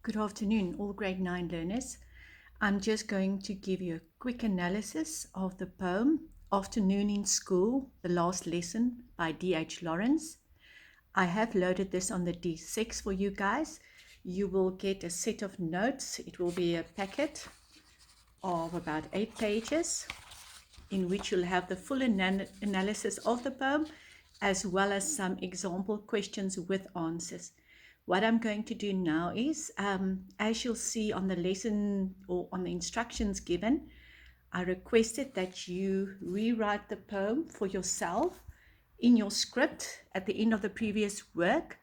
Good afternoon, all grade 9 learners. I'm just going to give you a quick analysis of the poem Afternoon in School, the Last Lesson by D.H. Lawrence. I have loaded this on the D6 for you guys. You will get a set of notes. It will be a packet of about 8 pages in which you'll have the full analysis of the poem as well as some example questions with answers. What I'm going to do now is, as you'll see on the lesson or on the instructions given, I requested that you rewrite the poem for yourself in your script at the end of the previous work,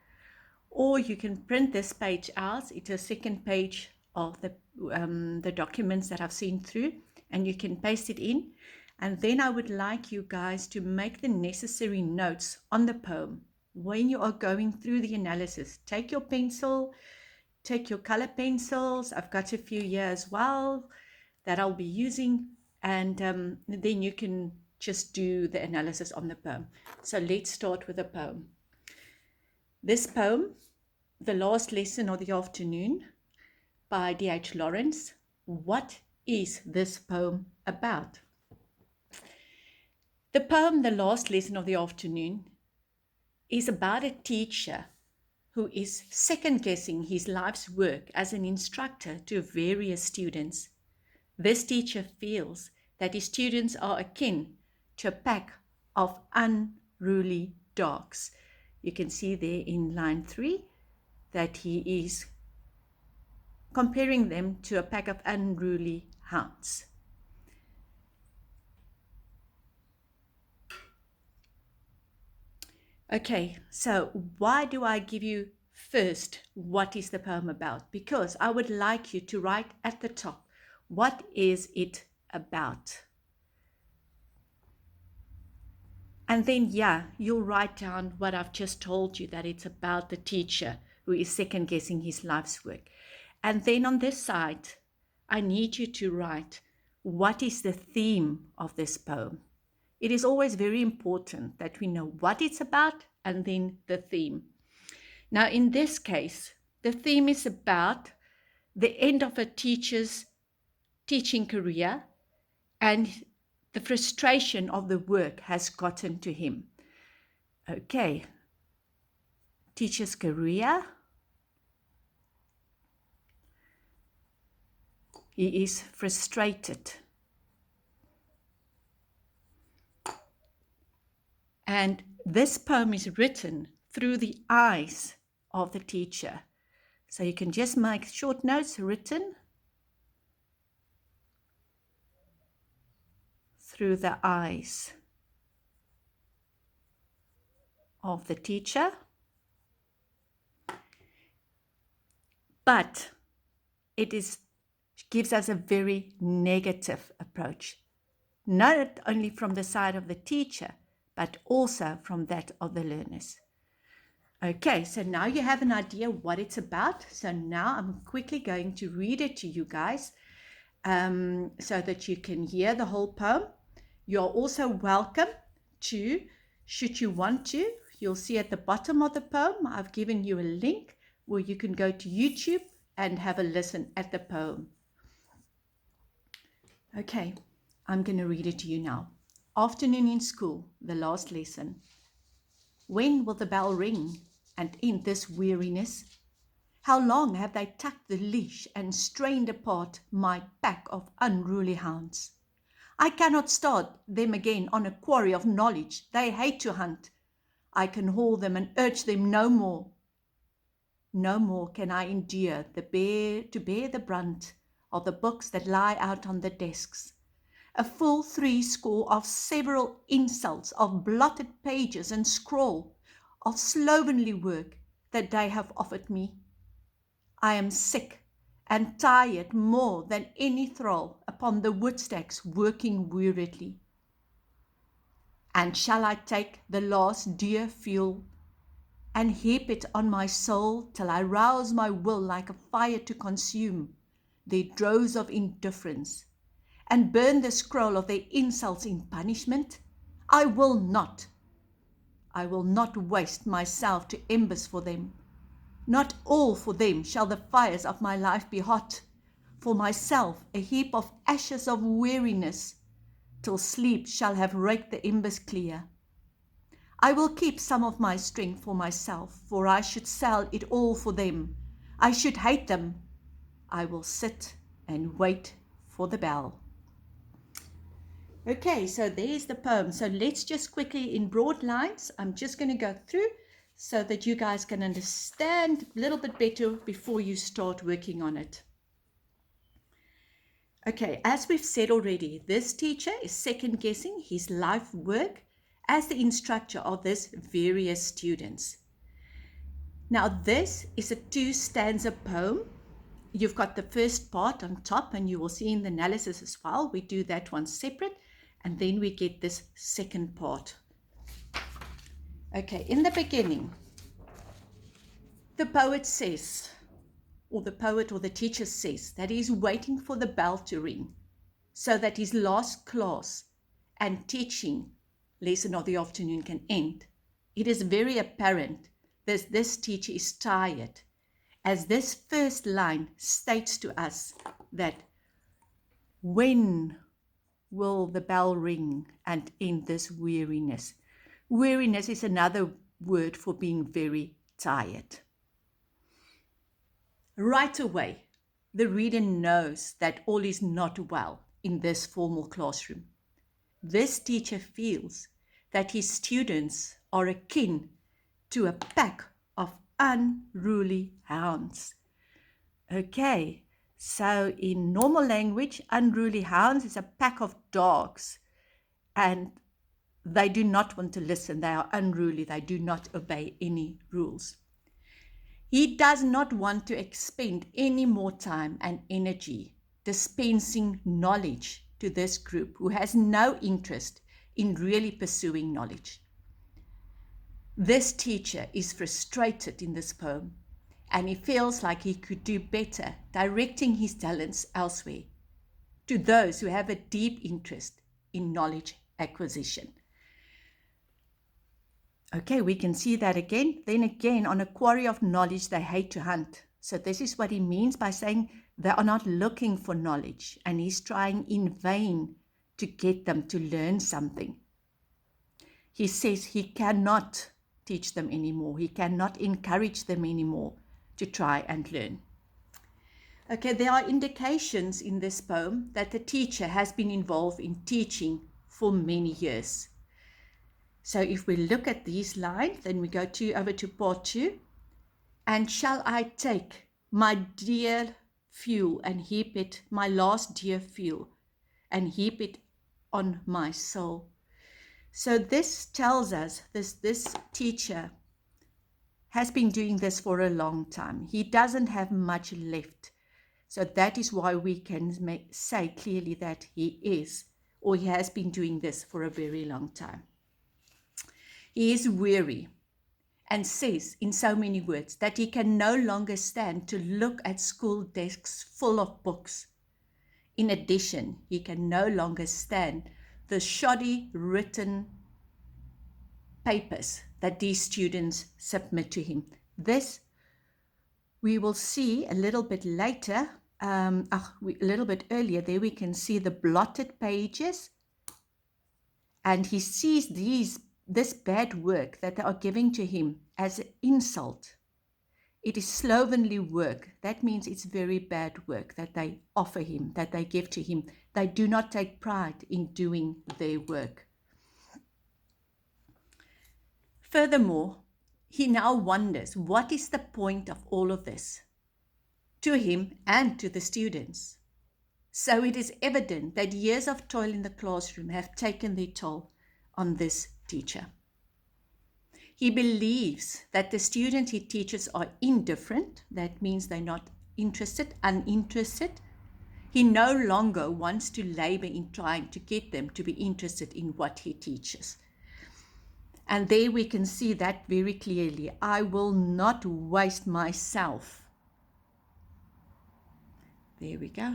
or you can print this page out. It's a second page of the documents that I've seen through, and you can paste it in. And then I would like you guys to make the necessary notes on the poem. When you are going through the analysis, take your pencil, take your color pencils. I've got a few here as well that I'll be using, and then you can just do the analysis on the poem. So let's start with the poem. This poem, The Last Lesson of the Afternoon by D.H. Lawrence. What is this poem about? The poem, The Last Lesson of the Afternoon, is about a teacher who is second-guessing his life's work as an instructor to various students. This teacher feels that his students are akin to a pack of unruly dogs. You can see there in line 3 that he is comparing them to a pack of unruly hounds. Okay, so why do I give you first what is the poem about? Because I would like you to write at the top, what is it about? And then, you'll write down what I've just told you, that it's about the teacher who is second guessing his life's work. And then on this side, I need you to write, what is the theme of this poem? It is always very important that we know what it's about and then the theme. Now, in this case, the theme is about the end of a teacher's teaching career, and the frustration of the work has gotten to him. Okay, teacher's career. He is frustrated. And this poem is written through the eyes of the teacher. So you can just make short notes, written through the eyes of the teacher. But it gives us a very negative approach, not only from the side of the teacher, but also from that of the learners. Okay, so now you have an idea what it's about. So now I'm quickly going to read it to you guys so that you can hear the whole poem. You're also welcome to, should you want to, you'll see at the bottom of the poem, I've given you a link where you can go to YouTube and have a listen at the poem. Okay, I'm going to read it to you now. Afternoon in School, the last lesson. When will the bell ring and end this weariness? How long have they tucked the leash and strained apart my pack of unruly hounds? I cannot start them again on a quarry of knowledge they hate to hunt. I can haul them and urge them no more. No more can I endure to bear the brunt of the books that lie out on the desks. A full 60 of several insults of blotted pages and scrawl of slovenly work that they have offered me. I am sick and tired more than any thrall upon the woodstacks working weariedly. And shall I take the last dear fuel and heap it on my soul till I rouse my will like a fire to consume their droves of indifference, and burn the scroll of their insults in punishment? I will not waste myself to embers for them. Not all for them shall the fires of my life be hot, for myself a heap of ashes of weariness, till sleep shall have raked the embers clear. I will keep some of my strength for myself, for I should sell it all for them. I should hate them. I will sit and wait for the bell. Okay, so there's the poem. So let's just quickly, in broad lines, I'm just going to go through so that you guys can understand a little bit better before you start working on it. Okay, as we've said already, this teacher is second guessing his life work as the instructor of these various students. Now, this is a 2-stanza poem. You've got the first part on top, and you will see in the analysis as well. We do that one separate, and then we get this second part. Okay, in the beginning, the poet says, or the poet or the teacher says, that he's waiting for the bell to ring so that his last class and teaching lesson of the afternoon can end. It is very apparent that this teacher is tired, as this first line states to us that when will the bell ring and end this weariness? Weariness is another word for being very tired. Right away, the reader knows that all is not well in this formal classroom. This teacher feels that his students are akin to a pack of unruly hounds. Okay, so in normal language, unruly hounds is a pack of dogs, and they do not want to listen. They are unruly. They do not obey any rules. He does not want to expend any more time and energy dispensing knowledge to this group who has no interest in really pursuing knowledge. This teacher is frustrated in this poem, and he feels like he could do better directing his talents elsewhere to those who have a deep interest in knowledge acquisition. Okay, we can see that again. Then again, on a quarry of knowledge, they hate to hunt. So this is what he means by saying they are not looking for knowledge, and he's trying in vain to get them to learn something. He says he cannot teach them anymore. He cannot encourage them anymore to try and learn. Okay, there are indications in this poem that the teacher has been involved in teaching for many years. So if we look at these lines, then we go over to part 2. And shall I take my dear fuel and heap it, my last dear fuel, and heap it on my soul? So this tells us this teacher has been doing this for a long time. He doesn't have much left. So that is why we can say clearly that he is, or he has been doing this for a very long time. He is weary and says in so many words that he can no longer stand to look at school desks full of books. In addition, he can no longer stand the shoddy written papers that these students submit to him. This we will see a little bit later, a little bit earlier. There we can see the blotted pages, and he sees this bad work that they are giving to him as an insult. It is slovenly work. That means it's very bad work that they offer him, that they give to him. They do not take pride in doing their work. Furthermore, he now wonders, what is the point of all of this to him and to the students? So it is evident that years of toil in the classroom have taken their toll on this teacher. He believes that the students he teaches are indifferent. That means they're not interested, uninterested. He no longer wants to labor in trying to get them to be interested in what he teaches. And there we can see that very clearly. I will not waste myself. There we go.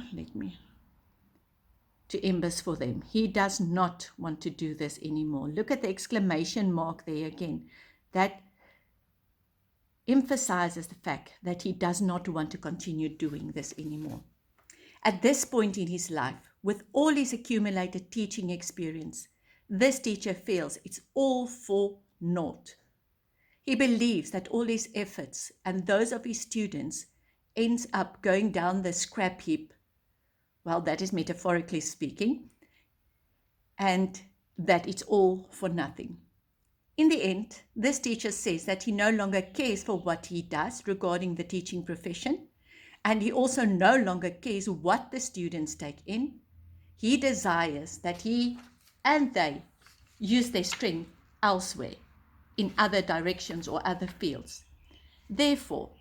To embers for them. He does not want to do this anymore. Look at the exclamation mark there again. That emphasizes the fact that he does not want to continue doing this anymore. At this point in his life, with all his accumulated teaching experience, this teacher feels it's all for naught. He believes that all his efforts and those of his students ends up going down the scrap heap. Well, that is metaphorically speaking, and that it's all for nothing. In the end, this teacher says that he no longer cares for what he does regarding the teaching profession, and he also no longer cares what the students take in. He desires that he and they use their strength elsewhere, in other directions or other fields. Therefore,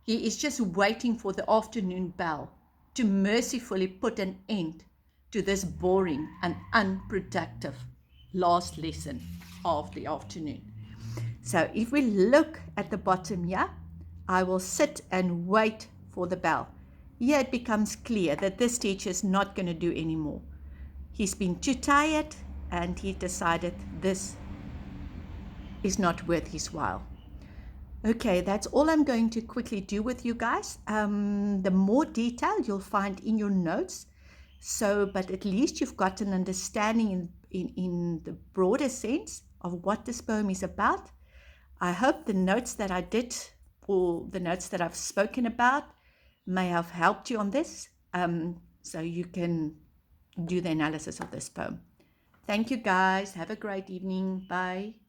he is just waiting for the afternoon bell to mercifully put an end to this boring and unproductive last lesson of the afternoon. So if we look at the bottom here, I will sit and wait for the bell. Here it becomes clear that this teacher is not going to do anymore. He's been too tired and he decided this is not worth his while. Okay, that's all I'm going to quickly do with you guys. The more detail you'll find in your notes. But at least you've got an understanding in the broader sense of what this poem is about. I hope the notes that I did, or the notes that I've spoken about, may have helped you on this, so you can do the analysis of this poem. Thank you guys. Have a great evening. Bye.